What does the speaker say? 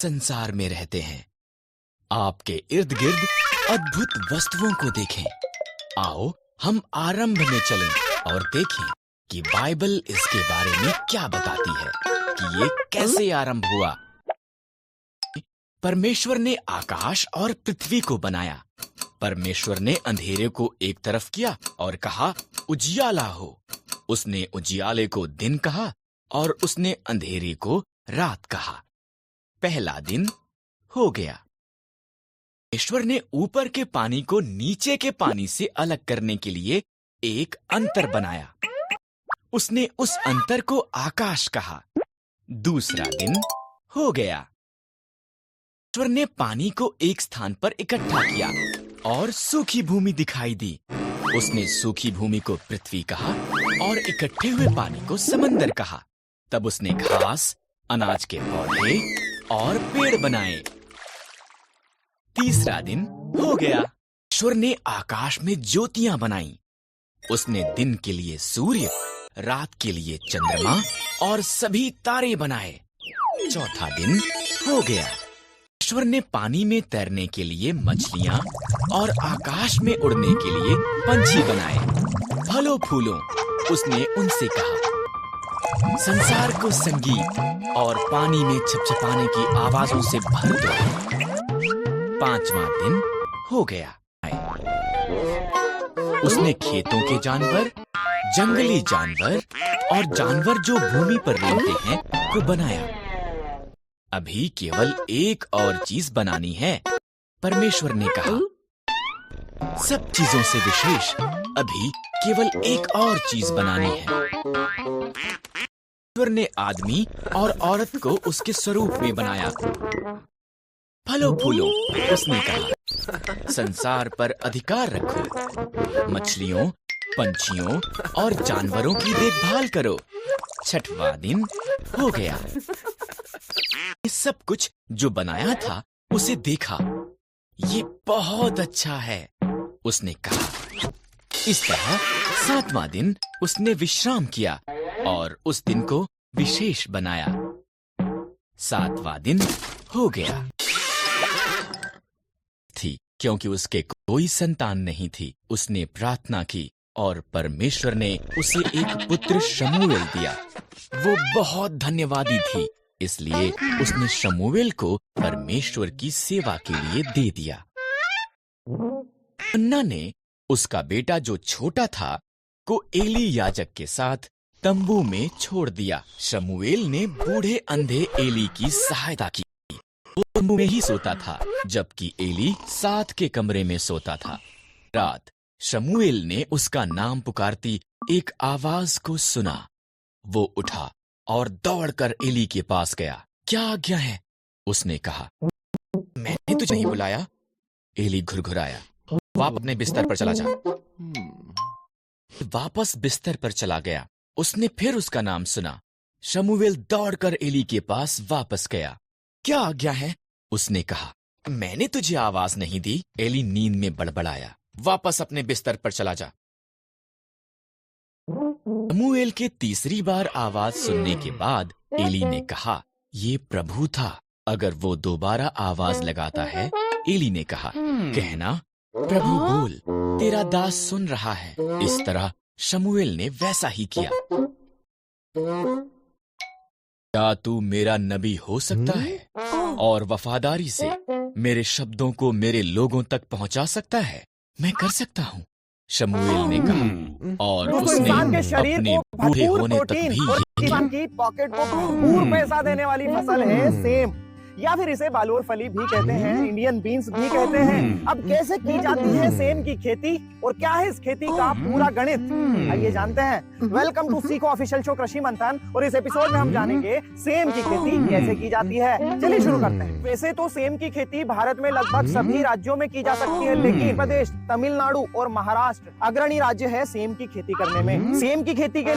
संसार में रहते हैं। आपके इर्द गिर्द अद्भुत वस्तुओं को देखें। आओ हम आरंभ में चलें और देखें कि बाइबल इसके बारे में क्या बताती है कि ये कैसे आरंभ हुआ। परमेश्वर ने आकाश और पृथ्वी को बनाया। परमेश्वर ने अंधेरे को एक तरफ किया और कहा उजियाला हो। उसने उजियाले को दिन कहा और उसने अंधेरे को रात कहा। पहला दिन हो गया। परमेश्वर ने ऊपर के पानी को नीचे के पानी से अलग करने के लिए एक अंतर बनाया। उसने उस अंतर को आकाश कहा। दूसरा दिन हो गया। परमेश्वर ने पानी को एक स्थान पर इकट्ठा किया और सूखी भूमि दिखाई दी। उसने सूखी भूमि को पृथ्वी कहा और इकट्ठे हुए पानी को समंदर कहा। तब उसने घास, अनाज के पौधे और पेड़ बनाए। तीसरा दिन हो गया। ईश्वर ने आकाश में ज्योतियां बनाई। उसने दिन के लिए सूर्य, रात के लिए चंद्रमा और सभी तारे बनाए। चौथा दिन हो गया। ईश्वर ने पानी में तैरने के लिए मछलियां और आकाश में उड़ने के लिए पंछी बनाए। फलों फूलों उसने उनसे कहा संसार को संगीत और पानी में छपछपाने की आवाजों से भर दो। पांचवा दिन हो गया। उसने खेतों के जानवर, जंगली जानवर और जानवर जो भूमि पर रेंगते हैं को बनाया। अभी केवल एक और चीज बनानी है। परमेश्वर ने कहा सब चीजों से विशेष अभी केवल एक और चीज बनानी है। परमेश्वर ने आदमी और औरत को उसके स्वरूप में बनाया। फलों फूलों उसने कहा संसार पर अधिकार रखो। मछलियों, पंछियों और जानवरों की देखभाल करो। छठवां दिन हो गया। ये सब कुछ जो बनाया था उसे देखा। ये बहुत अच्छा है उसने कहा। इस तरह सातवां दिन उसने विश्राम किया और उस दिन को विशेष बनाया। सातवां दिन हो गया थी क्योंकि उसके कोई संतान नहीं थी। उसने प्रार्थना की और परमेश्वर ने उसे एक पुत्र शमूएल दिया। वो बहुत धन्यवादी थी, इसलिए उसने शमूएल को परमेश्वर की सेवा के लिए दे दिया। हन्ना ने उसका बेटा जो छोटा था को एली याजक के साथ तंबू में छोड़ दिया। शमूएल ने बूढ़े अंधे एली की सहायता की। वो तंबू में ही सोता था जबकि एली साथ के कमरे में सोता था। रात शमूएल ने उसका नाम पुकारती एक आवाज को सुना। वो उठा और दौड़कर एली के पास गया। क्या आज्ञा है? उसने कहा। मैंने तुझे नहीं बुलाया। एली घुरघुराया। वापस अपने बिस्तर पर चला जा। वापस बिस्तर पर चला गया। उसने फिर उसका नाम सुना। शमूएल दौड़कर एली के पास वापस गया। क्या आज्ञा है? उसने कहा। मैंने तुझे आवाज नहीं दी। एली नींद में बड़बड़ाया। वापस अपने बिस्तर पर चला जा। शमूएल के तीसरी बार आवाज सुनने के बाद एली ने कहा ये प्रभु था। अगर वो दोबारा आवाज लगाता है, एली ने कहा कहना प्रभु बोल, तेरा दास सुन रहा है। इस तरह शमूएल ने वैसा ही किया। क्या तू मेरा नबी हो सकता है और वफादारी से मेरे शब्दों को मेरे लोगों तक पहुंचा सकता है? मैं कर सकता हूँ, शमूएल ने कहा। और उसने अपने बूढ़े होने तक भी किसान की पॉकेट को भरपूर पैसा देने वाली फसल है सेम, या फिर इसे बालोर फली भी कहते हैं, इंडियन बीन्स भी कहते हैं। अब कैसे की जाती है सेम की खेती और क्या है इस खेती का पूरा गणित, आइए जानते हैं। वेलकम टू सीखो ऑफिशियल शो कृषि मंथन, और इस एपिसोड में हम जानेंगे सेम की खेती कैसे की जाती है। चलिए शुरू करते हैं। वैसे तो सेम की खेती भारत में लगभग सभी राज्यों में की जा सकती है, लेकिन प्रदेश, तमिलनाडु और महाराष्ट्र अग्रणी राज्य है सेम की खेती करने में। सेम की खेती के